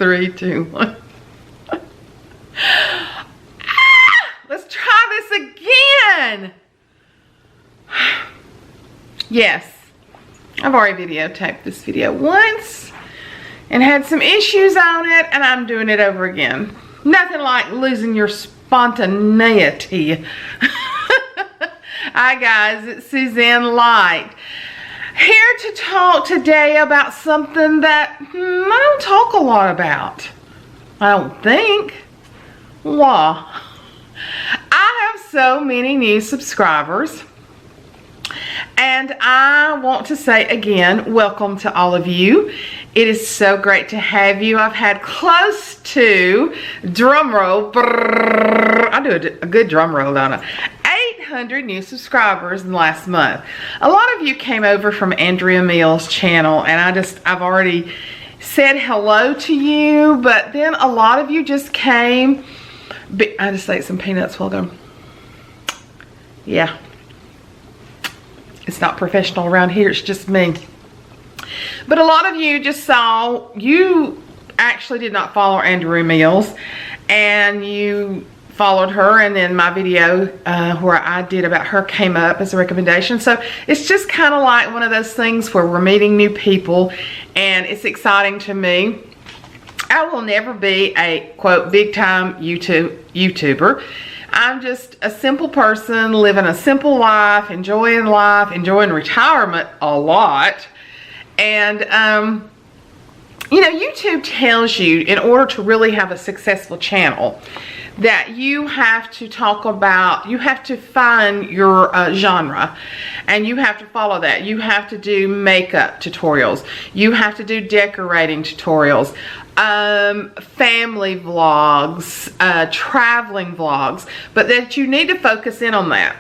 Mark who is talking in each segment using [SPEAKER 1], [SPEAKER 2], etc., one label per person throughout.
[SPEAKER 1] 3, 2, 1. Let's try this again. Yes, I've already videotaped this video once and had some issues on it, and I'm doing it over again. Nothing like losing your spontaneity. Hi guys, it's Suzanne Light. Here to talk today about something that I don't talk a lot about. I don't think. Why? I have so many new subscribers, and I want to say again, welcome to all of you. It is so great to have you. I've had close to, drum roll, I do a good drum roll, don't I? 800 new subscribers in the last month. A lot of you came over from Andrea Mills' channel, and I've already said hello to you, but then a lot of you just came. I just ate some peanuts while ago. Yeah. It's not professional around here, it's just me. But a lot of you just saw, you actually did not follow Andrea Mills, and you followed her, and then my video where I did about her came up as a recommendation. So it's just kind of like one of those things where we're meeting new people, and it's exciting to me. I will never be a, quote, big time YouTuber. I'm just a simple person living a simple life, enjoying retirement a lot. And you know, YouTube tells you, in order to really have a successful channel, that you have to talk about, you have to find your genre, and you have to follow that. You have to do makeup tutorials, you have to do decorating tutorials, family vlogs, traveling vlogs, but that you need to focus in on that.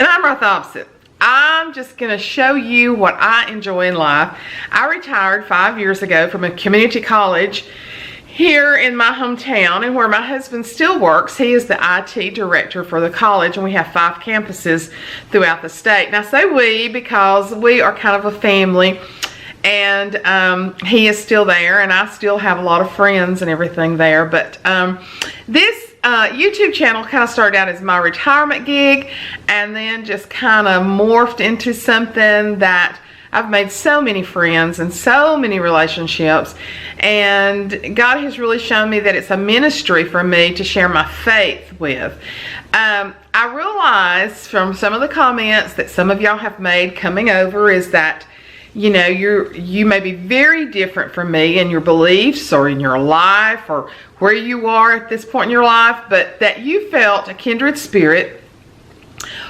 [SPEAKER 1] And I'm right the opposite. I'm just going to show you what I enjoy in life. I retired 5 years ago from a community college here in my hometown, and where my husband still works. He is the IT director for the college, and we have 5 campuses throughout the state. And I say we because we are kind of a family, and he is still there, and I still have a lot of friends and everything there. But this YouTube channel kind of started out as my retirement gig, and then just kind of morphed into something that I've made so many friends and so many relationships, and God has really shown me that it's a ministry for me to share my faith with. I realize from some of the comments that some of y'all have made coming over is that, you know, you may be very different from me in your beliefs or in your life or where you are at this point in your life, but that you felt a kindred spirit,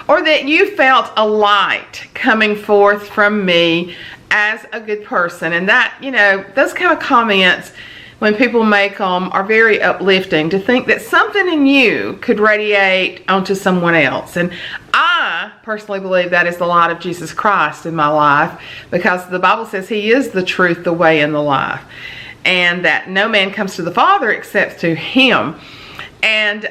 [SPEAKER 1] or that you felt a light coming forth from me as a good person. And that, you know, those kind of comments, when people make them, are very uplifting, to think that something in you could radiate onto someone else. And I personally believe that is the light of Jesus Christ in my life, because the Bible says He is the truth, the way, and the life, and that no man comes to the Father except through Him. And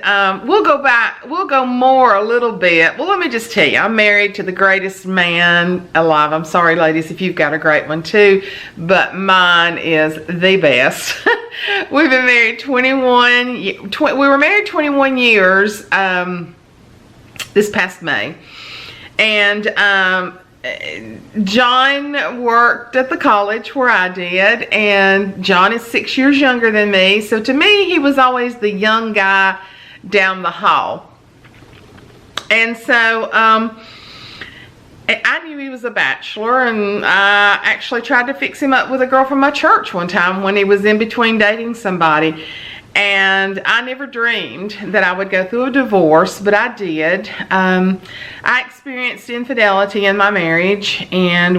[SPEAKER 1] we'll go more a little bit. Well, let me just tell you, I'm married to the greatest man alive. I'm sorry, ladies, if you've got a great one too, but mine is the best. We've been married we were married 21 years this past May. And John worked at the college where I did, and John is 6 years younger than me, so to me he was always the young guy down the hall. And so I knew he was a bachelor, and I actually tried to fix him up with a girl from my church one time when he was in between dating somebody. And I never dreamed that I would go through a divorce, but I did. I experienced infidelity in my marriage, and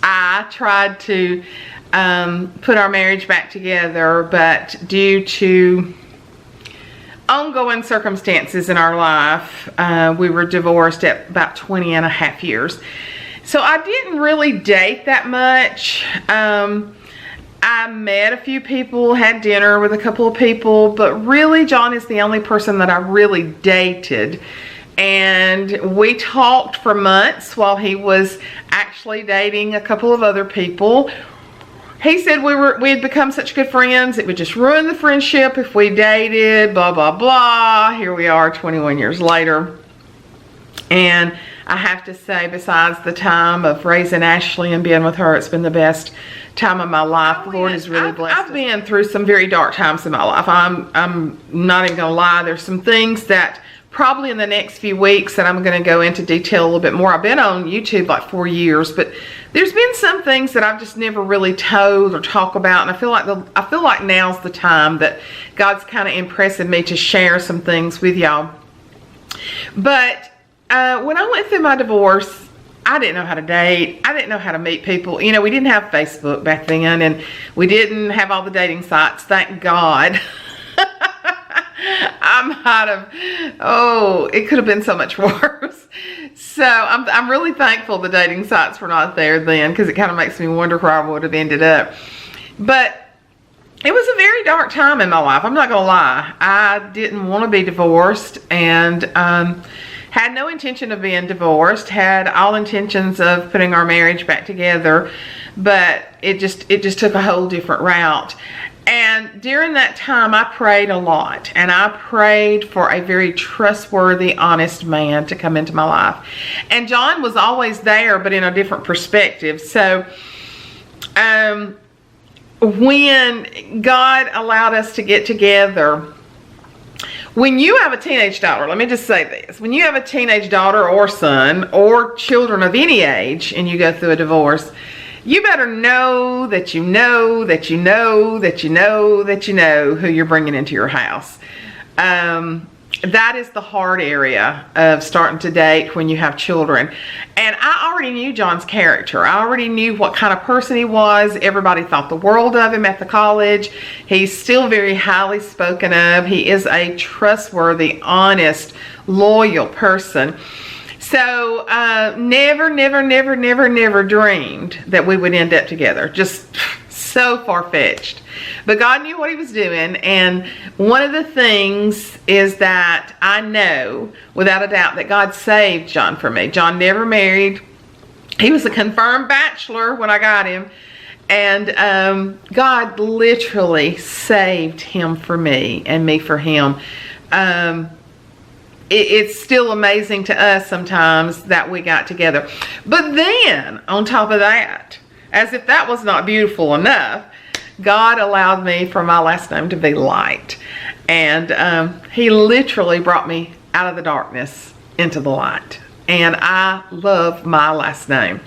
[SPEAKER 1] I tried to put our marriage back together, but due to ongoing circumstances in our life, we were divorced at about 20 and a half years. So I didn't really date that much. I met a few people, had dinner with a couple of people, but really John is the only person that I really dated. And we talked for months while he was actually dating a couple of other people. he said we had become such good friends, it would just ruin the friendship if we dated, blah, blah, blah. Here we are 21 years later. And I have to say, besides the time of raising Ashley and being with her, it's been the best time of my life. The Lord has really blessed us. I've been through some very dark times in my life. I'm not even gonna lie. There's some things that probably in the next few weeks that I'm gonna go into detail a little bit more. I've been on YouTube like 4 years, but there's been some things that I've just never really told or talk about, and I feel like now's the time that God's kind of impressing me to share some things with y'all. But when I went through my divorce, I didn't know how to date. I didn't know how to meet people. You know, we didn't have Facebook back then, and we didn't have all the dating sites. Thank God. I might have, it could have been so much worse. So I'm really thankful the dating sites were not there then, because it kind of makes me wonder where I would have ended up. But it was a very dark time in my life. I'm not going to lie. I didn't want to be divorced, and had no intention of being divorced, had all intentions of putting our marriage back together, but it just took a whole different route. And during that time, I prayed a lot, and I prayed for a very trustworthy, honest man to come into my life. And John was always there, but in a different perspective. So when God allowed us to get together, when you have a teenage daughter, let me just say this. When you have a teenage daughter or son or children of any age and you go through a divorce, you better know that you know that you know that you know that you know who you're bringing into your house. That is the hard area of starting to date when you have children. And I already knew John's character. I already knew what kind of person he was. Everybody thought the world of him at the college. He's still very highly spoken of. He is a trustworthy, honest, loyal person. So never dreamed that we would end up together. Just so far-fetched. But God knew what he was doing, and one of the things is that I know without a doubt that God saved John for me. John never married. He was a confirmed bachelor when I got him, and God literally saved him for me and me for him. It's still amazing to us sometimes that we got together. But then, on top of that, as if that was not beautiful enough, God allowed me for my last name to be Light. And he literally brought me out of the darkness into the light. And I love my last name.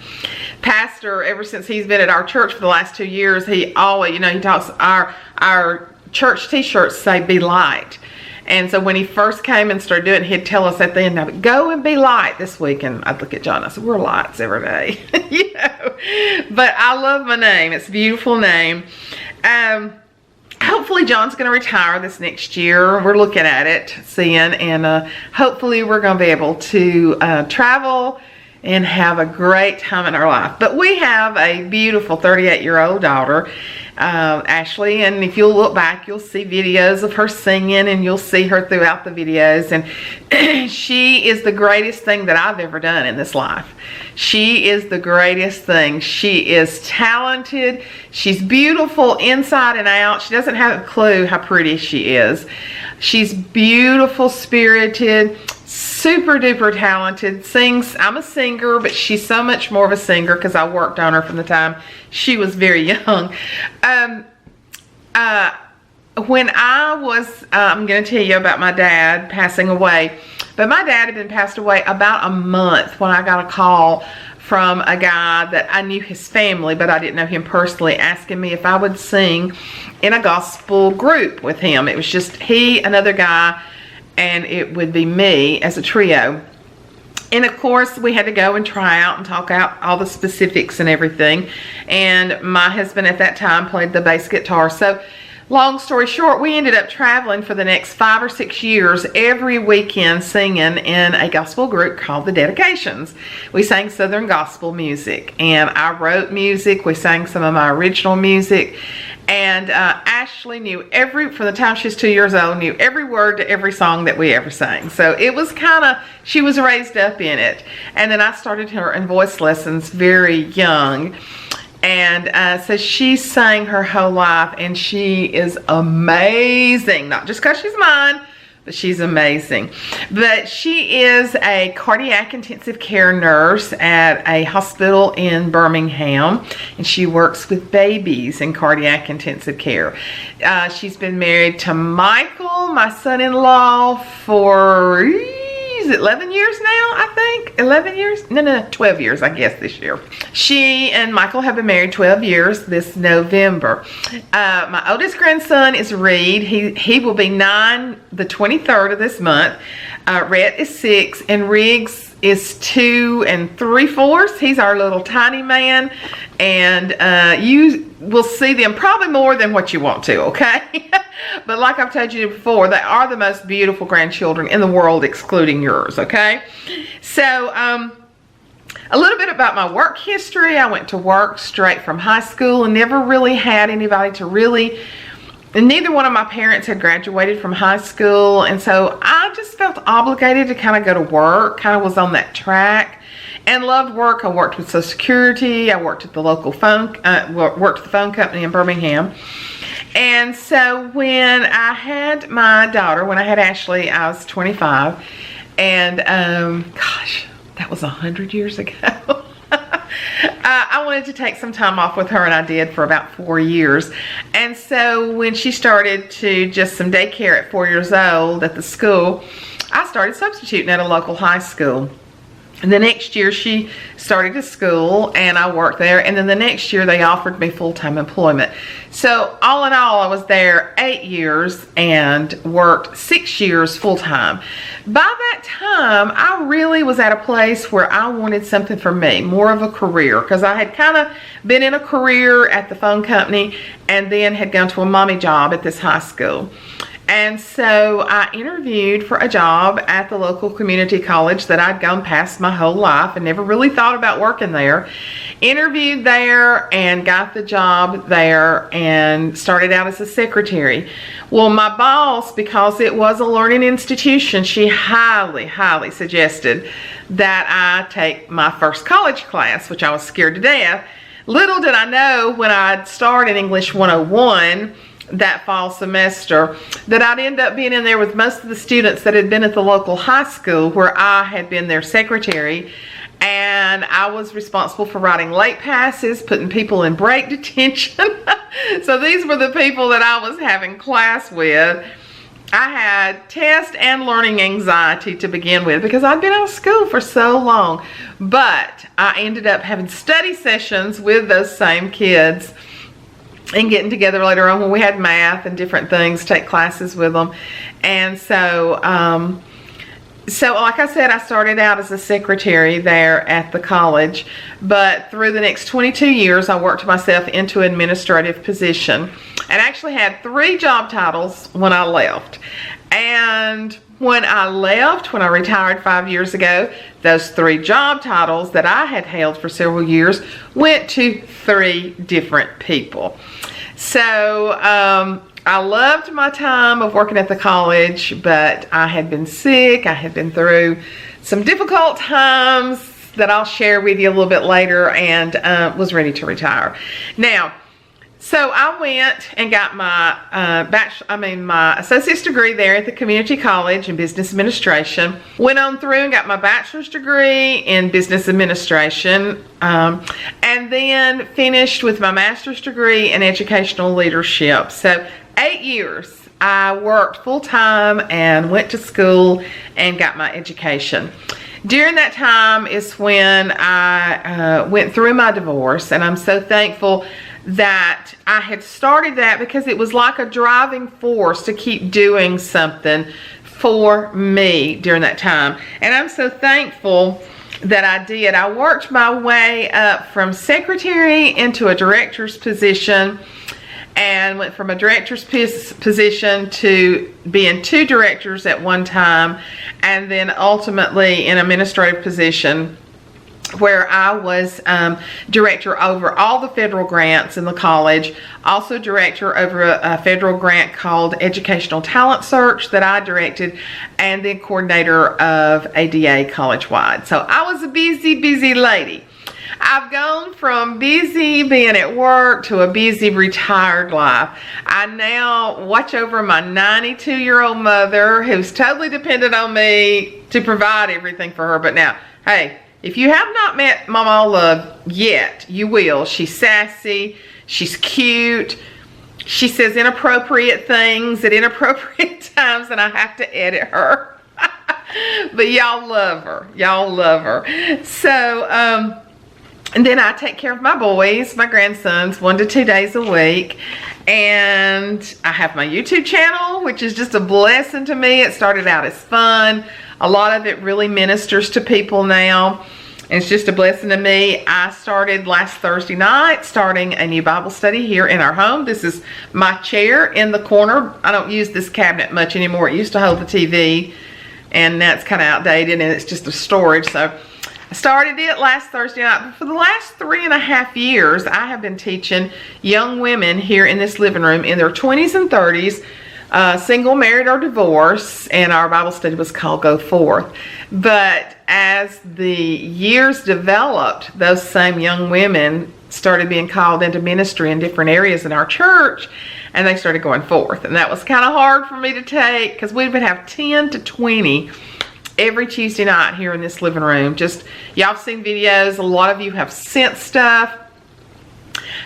[SPEAKER 1] Pastor, ever since he's been at our church for the last 2 years, he always, he talks, our church t-shirts say "Be Light." And so when he first came and started doing it, he'd tell us at the end, "Go and be light this week." And I'd look at John and I said, "We're lights every day." But I love my name. It's a beautiful name. Hopefully John's going to retire this next year. We're looking at it, seeing, and hopefully we're going to be able to travel and have a great time in our life. But we have a beautiful 38-year-old daughter, Ashley, and if you'll look back, you'll see videos of her singing, and you'll see her throughout the videos, and she is the greatest thing that I've ever done in this life. She is the greatest thing. She is talented. She's beautiful inside and out. She doesn't have a clue how pretty she is. She's beautiful, spirited, super duper talented, sings. I'm a singer, but she's so much more of a singer because I worked on her from the time she was very young. When I was, I'm going to tell you about my dad passing away, but my dad had been passed away about a month when I got a call from a guy that I knew his family, but I didn't know him personally, asking me if I would sing in a gospel group with him. It was just he, another guy, and it would be me as a trio. And of course we had to go and try out and talk out all the specifics and everything. And my husband at that time played the bass guitar. So long story short, we ended up traveling for the next 5 or 6 years every weekend singing in a gospel group called the Dedications. We sang Southern gospel music, and I wrote music. We sang some of my original music. And Ashley knew from the time she was 2 years old, knew every word to every song that we ever sang. So it was she was raised up in it. And then I started her in voice lessons very young. And so she sang her whole life, and she is amazing. Not just because she's mine, but she's amazing. But she is a cardiac intensive care nurse at a hospital in Birmingham, and she works with babies in cardiac intensive care. She's been married to Michael, my son-in-law, for 11 years now, I think. 11 years? No, 12 years, I guess, this year. She and Michael have been married 12 years this November. My oldest grandson is Reed. He will be 9 the 23rd of this month. Rhett is 6, and Riggs is 2 3/4. He's our little tiny man, and you will see them probably more than what you want to, okay? But like I've told you before, they are the most beautiful grandchildren in the world, excluding yours, okay? So, a little bit about my work history. I went to work straight from high school and never really had anybody to really, and neither one of my parents had graduated from high school, and so I just felt obligated to kind of go to work, kind of was on that track, and loved work. I worked with Social Security. I worked at the local phone, worked at the phone company in Birmingham. And so when I had my daughter, when I had Ashley, I was 25, and gosh, that was 100 years ago. I wanted to take some time off with her, and I did for about 4 years. And so when she started to just some daycare at 4 years old at the school, I started substituting at a local high school. And the next year she started to school, and I worked there. And then the next year they offered me full-time employment. So all in all, I was there 8 years and worked 6 years full-time. By that time, I really was at a place where I wanted something for me, more of a career, because I had kind of been in a career at the phone company and then had gone to a mommy job at this high school. And so I interviewed for a job at the local community college that I'd gone past my whole life and never really thought about working there. Interviewed there and got the job there and started out as a secretary. Well, my boss, because it was a learning institution, she highly, highly suggested that I take my first college class, which I was scared to death. Little did I know when I'd start in English 101 that fall semester that I'd end up being in there with most of the students that had been at the local high school where I had been their secretary, and I was responsible for writing late passes, putting people in break detention. So these were the people that I was having class with. I had test and learning anxiety to begin with because I'd been out of school for so long, but I ended up having study sessions with those same kids and getting together later on when we had math and different things, take classes with them. And so, like I said, I started out as a secretary there at the college, but through the next 22 years, I worked myself into an administrative position and actually had 3 job titles when I left. And when I left, when I retired 5 years ago, those 3 job titles that I had held for several years went to 3 different people. So I loved my time of working at the college, but I had been sick. I had been through some difficult times that I'll share with you a little bit later, and was ready to retire. Now, so I went and got my my associate's degree there at the community college in business administration. Went on through and got my bachelor's degree in business administration, and then finished with my master's degree in educational leadership. So 8 years I worked full-time and went to school and got my education. During that time is when I went through my divorce, and I'm so thankful that I had started that because it was like a driving force to keep doing something for me during that time. And I'm so thankful that I did. I worked my way up from secretary into a director's position, and went from a director's position to being 2 directors at one time, and then ultimately in an administrative position where I was director over all the federal grants in the college, also director over a federal grant called Educational Talent Search that I directed, and then coordinator of ADA college-wide. So I was a busy, busy lady. I've gone from busy being at work to a busy retired life. I now watch over my 92-year-old mother who's totally dependent on me to provide everything for her. But now, hey, if you have not met Mama Love yet, you will. She's sassy. She's cute. She says inappropriate things at inappropriate times, and I have to edit her. But y'all love her. Y'all love her. So, and then I take care of my boys, my grandsons, 1 to 2 days a week. And I have my YouTube channel, which is just a blessing to me. It started out as fun. A lot of it really ministers to people now. And it's just a blessing to me. I started last Thursday night, starting a new Bible study here in our home. This is my chair in the corner. I don't use this cabinet much anymore. It used to hold the TV, and that's kind of outdated, and it's just a storage. So I started it last Thursday night. But for the last 3.5 years, I have been teaching young women here in this living room in their 20s and 30s, single, married, or divorced, and our Bible study was called Go Forth. But as the years developed, those same young women started being called into ministry in different areas in our church, and they started going forth. And that was kind of hard for me to take, because we would have 10 to 20 every Tuesday night here in this living room. Just, y'all have seen videos. A lot of you have sent stuff.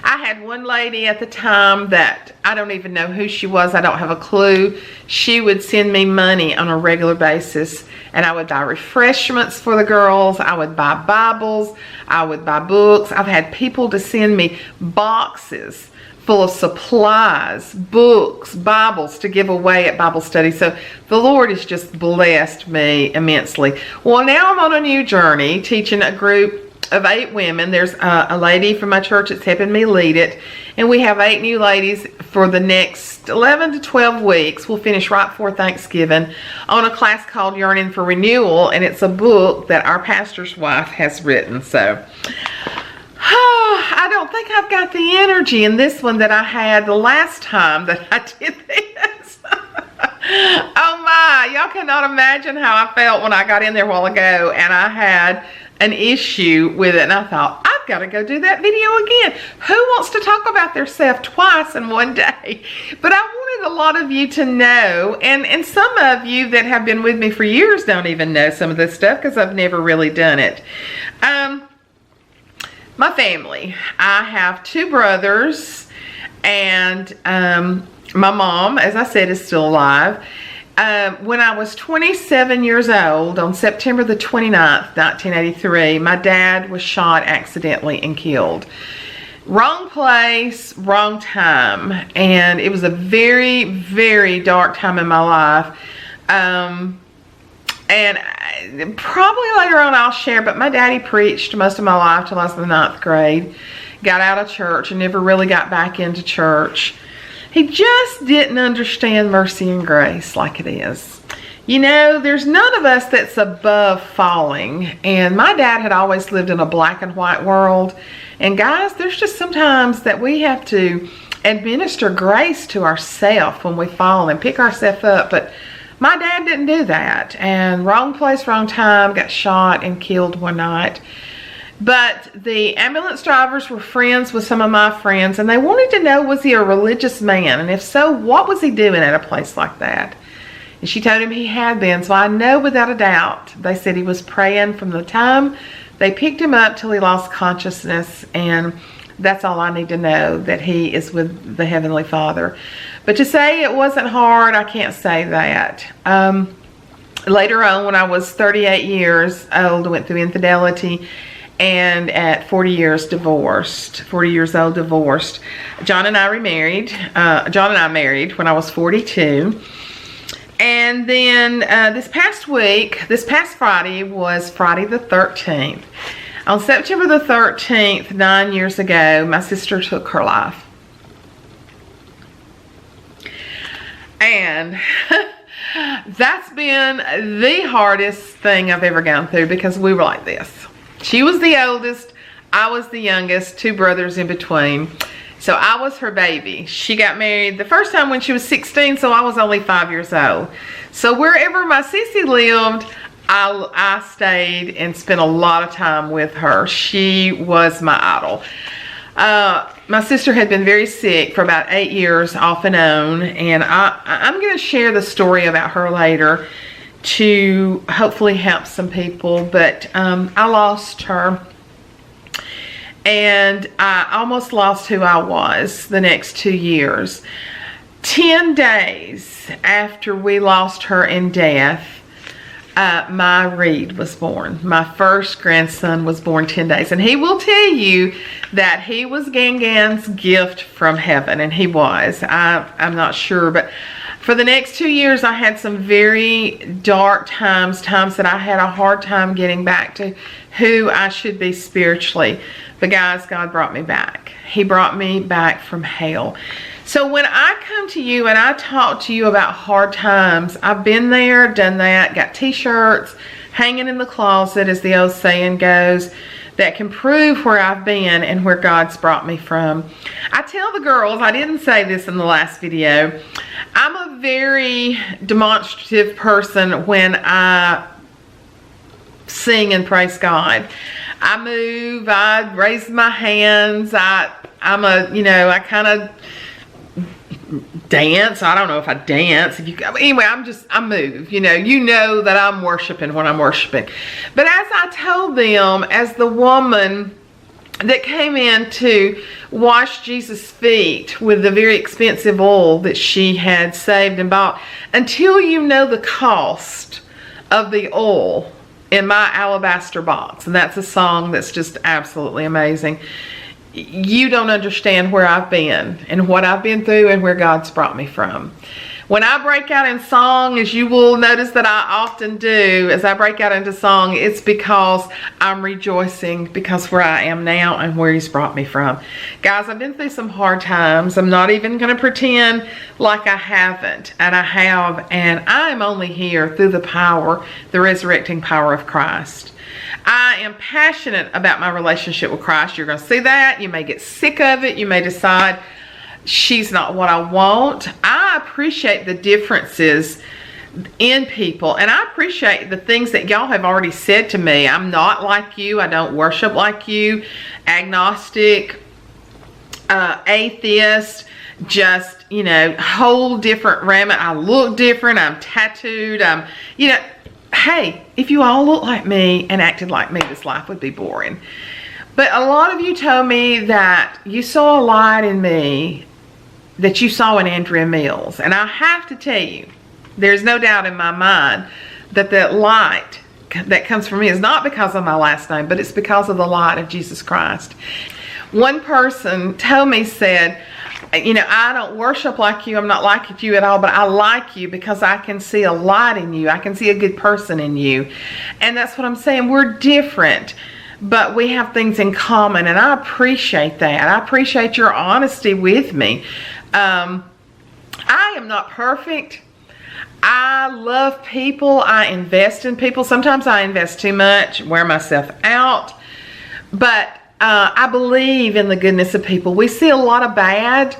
[SPEAKER 1] I had one lady at the time that I don't even know who she was. I don't have a clue. She would send me money on a regular basis, and I would buy refreshments for the girls. I would buy Bibles. I would buy books. I've had people to send me boxes full of supplies, books, Bibles to give away at Bible study. So the Lord has just blessed me immensely. Well, now I'm on a new journey, teaching a group of 8 women. There's a lady from my church that's helping me lead it, and we have 8 new ladies for the next 11 to 12 weeks. We'll finish right before Thanksgiving on a class called Yearning for Renewal, and it's a book that our pastor's wife has written. So I don't think I've got the energy in this one that I had the last time that I did this. Oh my, y'all cannot imagine how I felt when I got in there a while ago and I had an issue with it, and I thought, I've got to go do that video again. Who wants to talk about their self twice in one day? But I wanted a lot of you to know, and some of you that have been with me for years don't even know some of this stuff, because I've never really done it. My family, I have 2 brothers, and my mom, as I said, is still alive. When I was 27 years old, on September the 29th, 1983, my dad was shot accidentally and killed. Wrong place, wrong time. And it was a very, very dark time in my life. And probably later on I'll share, but my daddy preached most of my life till I was in the 9th grade. Got out of church and never really got back into church. He just didn't understand mercy and grace like it is. You know, there's none of us that's above falling. And my dad had always lived in a black and white world. And guys, there's just sometimes that we have to administer grace to ourselves when we fall and pick ourselves up. But my dad didn't do that. And wrong place, wrong time, got shot and killed one night. But the ambulance drivers were friends with some of my friends, and they wanted to know, was he a religious man? And if so, what was he doing at a place like that? And she told him he had been. So I know without a doubt, they said he was praying from the time they picked him up till he lost consciousness. And that's all I need to know, that he is with the Heavenly Father. But to say it wasn't hard, I can't say that. Later on, when I was 38 years old, I went through infidelity. And at 40 years divorced, 40 years old divorced. John and I remarried. John and I married when I was 42. And then this past Friday was Friday the 13th. On September the 13th, 9 years ago, my sister took her life. And that's been the hardest thing I've ever gone through, because we were like this. She was the oldest, I was the youngest, 2 brothers in between. So I was her baby. She got married the first time when she was 16, so I was only 5 years old. So wherever my sissy lived, I stayed and spent a lot of time with her. She was my idol. My sister had been very sick for about 8 years off and on, and I'm going to share the story about her later to hopefully help some people, but I lost her, and I almost lost who I was the next 2 years. 10 days after we lost her in death, my Reed was born. My first grandson was born 10 days. And he will tell you that he was Gangan's gift from heaven. And he was. I'm not sure. But for the next 2 years, I had some very dark times that I had a hard time getting back to who I should be spiritually. But guys, God brought me back. He brought me back from hell. So when I come to you and I talk to you about hard times, I've been there, done that, got t-shirts hanging in the closet, as the old saying goes, that can prove where I've been and where God's brought me from. I tell the girls, I didn't say this in the last video, I'm a very demonstrative person when I sing and praise God. I move, I raise my hands, I kind of dance. I don't know if I dance. Anyway, I move. You know that I'm worshiping when I'm worshiping. But as I told them, as the woman that came in to wash Jesus' feet with the very expensive oil that she had saved and bought, until you know the cost of the oil in my alabaster box, and that's a song that's just absolutely amazing, you don't understand where I've been and what I've been through and where God's brought me from. When I break out in song, as you will notice that I often do, as I break out into song, it's because I'm rejoicing because where I am now and where He's brought me from. Guys, I've been through some hard times. I'm not even going to pretend like I haven't, and I have, and I'm only here through the resurrecting power of Christ. I am passionate about my relationship with Christ. You're going to see that. You may get sick of it. You may decide she's not what I want. I appreciate the differences in people, and I appreciate the things that y'all have already said to me. I'm not like you. I don't worship like you. Agnostic, atheist, just, whole different remnant. I look different. I'm tattooed. Hey, if you all looked like me and acted like me, this life would be boring. But a lot of you told me that you saw a light in me that you saw in Andrea Mills. And I have to tell you, there's no doubt in my mind that that light that comes from me is not because of my last name, but it's because of the light of Jesus Christ. One person told me, said, I don't worship like you. I'm not like you at all, but I like you because I can see a light in you. I can see a good person in you. And that's what I'm saying. We're different, but we have things in common, and I appreciate that. I appreciate your honesty with me. I am not perfect. I love people. I invest in people. Sometimes I invest too much, wear myself out. But I believe in the goodness of people. We see a lot of bad,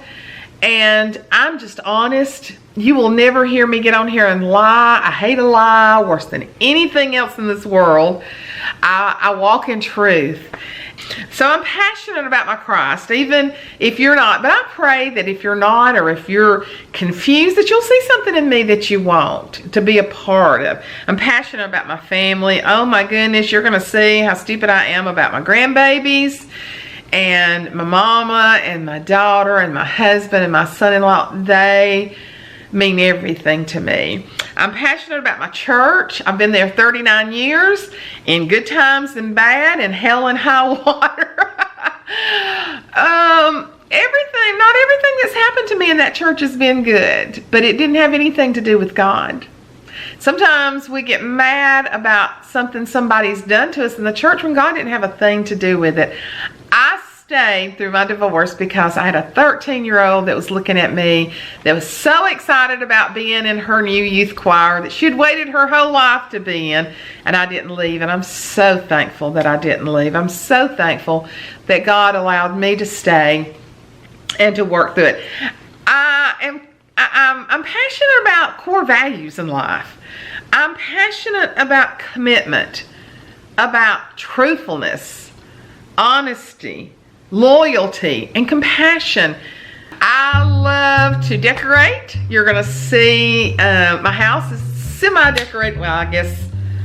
[SPEAKER 1] and I'm just honest. You will never hear me get on here and lie. I hate a lie worse than anything else in this world. I walk in truth. So I'm passionate about my Christ, even if you're not. But I pray that if you're not, or if you're confused, that you'll see something in me that you want to be a part of. I'm passionate about my family. Oh my goodness, you're going to see how stupid I am about my grandbabies and my mama and my daughter and my husband and my son-in-law. They mean everything to me. I'm passionate about my church. I've been there 39 years, in good times and bad, in hell and high water. Not everything that's happened to me in that church has been good, but it didn't have anything to do with God. Sometimes we get mad about something somebody's done to us in the church when God didn't have a thing to do with it. I stayed through my divorce because I had a 13-year-old that was looking at me, that was so excited about being in her new youth choir that she'd waited her whole life to be in, and I didn't leave. And I'm so thankful that I didn't leave. I'm so thankful that God allowed me to stay and to work through it. I'm passionate about core values in life. I'm passionate about commitment, about truthfulness, honesty, loyalty, and compassion. I love to decorate. You're gonna see my house is semi-decorated. Well, I guess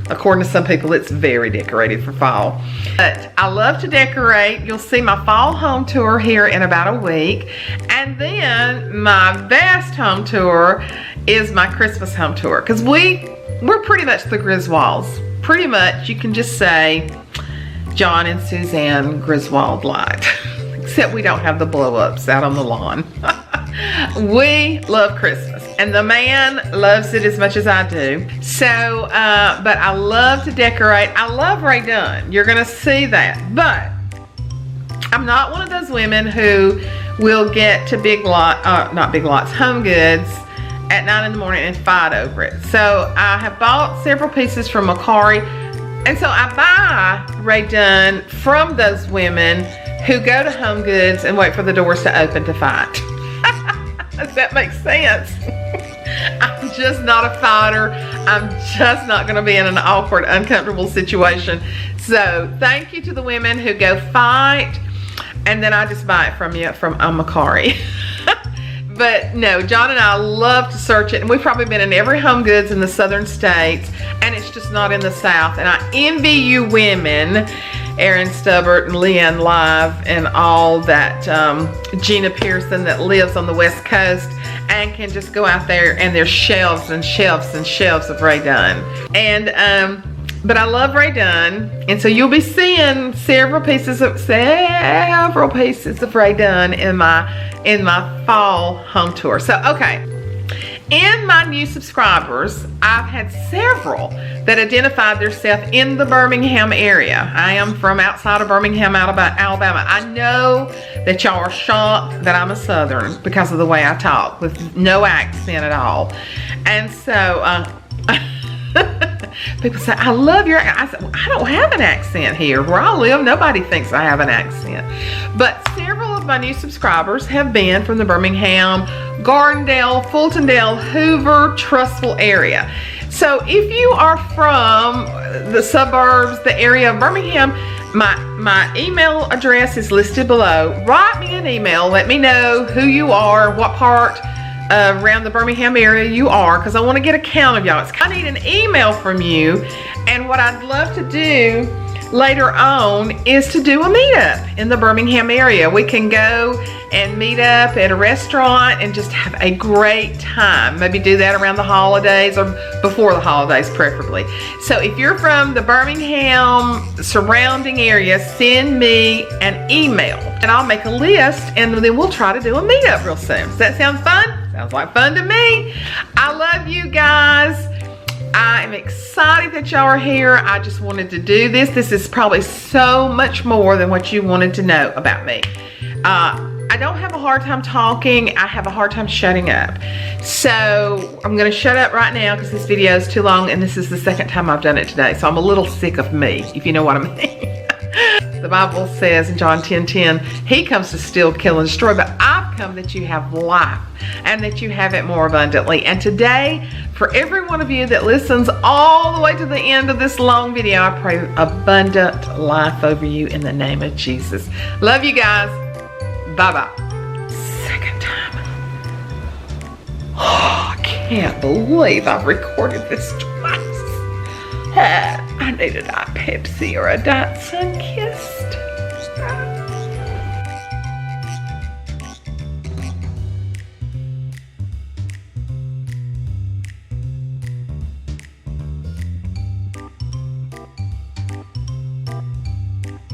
[SPEAKER 1] according to some people it's very decorated for fall. But I love to decorate. You'll see my fall home tour here in about a week. And then my vast home tour is my Christmas home tour. Because we're pretty much the Griswolds. Pretty much, you can just say John and Suzanne Griswold Light. Except we don't have the blow-ups out on the lawn. We love Christmas, and the man loves it as much as I do. So, but I love to decorate. I love Ray Dunn. You're gonna see that. But I'm not one of those women who will get to not Big Lots, Home Goods at 9 in the morning and fight over it. So I have bought several pieces from Macari, and so I buy Ray Dunn from those women who go to Home Goods and wait for the doors to open to fight. Does that make sense? I'm just not a fighter. I'm just not going to be in an awkward, uncomfortable situation. So thank you to the women who go fight, and then I just buy it from you from Macari. But no, John and I love to search it, and we've probably been in every Home Goods in the southern states, and it's just not in the south. And I envy you women, Erin Stubbert and Leanne Live and all that, Gina Pearson that lives on the West Coast and can just go out there and there's shelves and shelves and shelves of Ray Dunn. And but I love Ray Dunn, and so you'll be seeing several pieces of Ray Dunn in my fall home tour. So okay, in my new subscribers, I've had several that identified themselves in the Birmingham area. I am from outside of Birmingham, Alabama. I know that y'all are shocked that I'm a Southern because of the way I talk with no accent at all. And so people say, I love your accent. I said, well, I don't have an accent here. Where I live, nobody thinks I have an accent. But several of my new subscribers have been from the Birmingham, Gardendale, Fultondale, Hoover, Trussville area. So if you are from the suburbs, the area of Birmingham, my email address is listed below. Write me an email. Let me know who you are, what part around the Birmingham area you are, because I want to get a count of y'all. I need an email from you, and what I'd love to do later on is to do a meetup in the Birmingham area. We can go and meet up at a restaurant and just have a great time. Maybe do that around the holidays or before the holidays preferably. So if you're from the Birmingham surrounding area, send me an email and I'll make a list, and then we'll try to do a meetup real soon. Does that sound fun? Sounds like fun to me. I love you guys. I am excited that y'all are here. I just wanted to do this. This is probably so much more than what you wanted to know about me. I don't have a hard time talking. I have a hard time shutting up. So I'm gonna shut up right now because this video is too long, and this is the second time I've done it today. So I'm a little sick of me, if you know what I mean. The Bible says in John 10:10, he comes to steal, kill, and destroy, but I've come that you have life and that you have it more abundantly. And today, for every one of you that listens all the way to the end of this long video, I pray abundant life over you in the name of Jesus. Love you guys. Bye-bye. Second time. Oh, I can't believe I've recorded this twice. I need a Diet Pepsi or a Diet Sun King.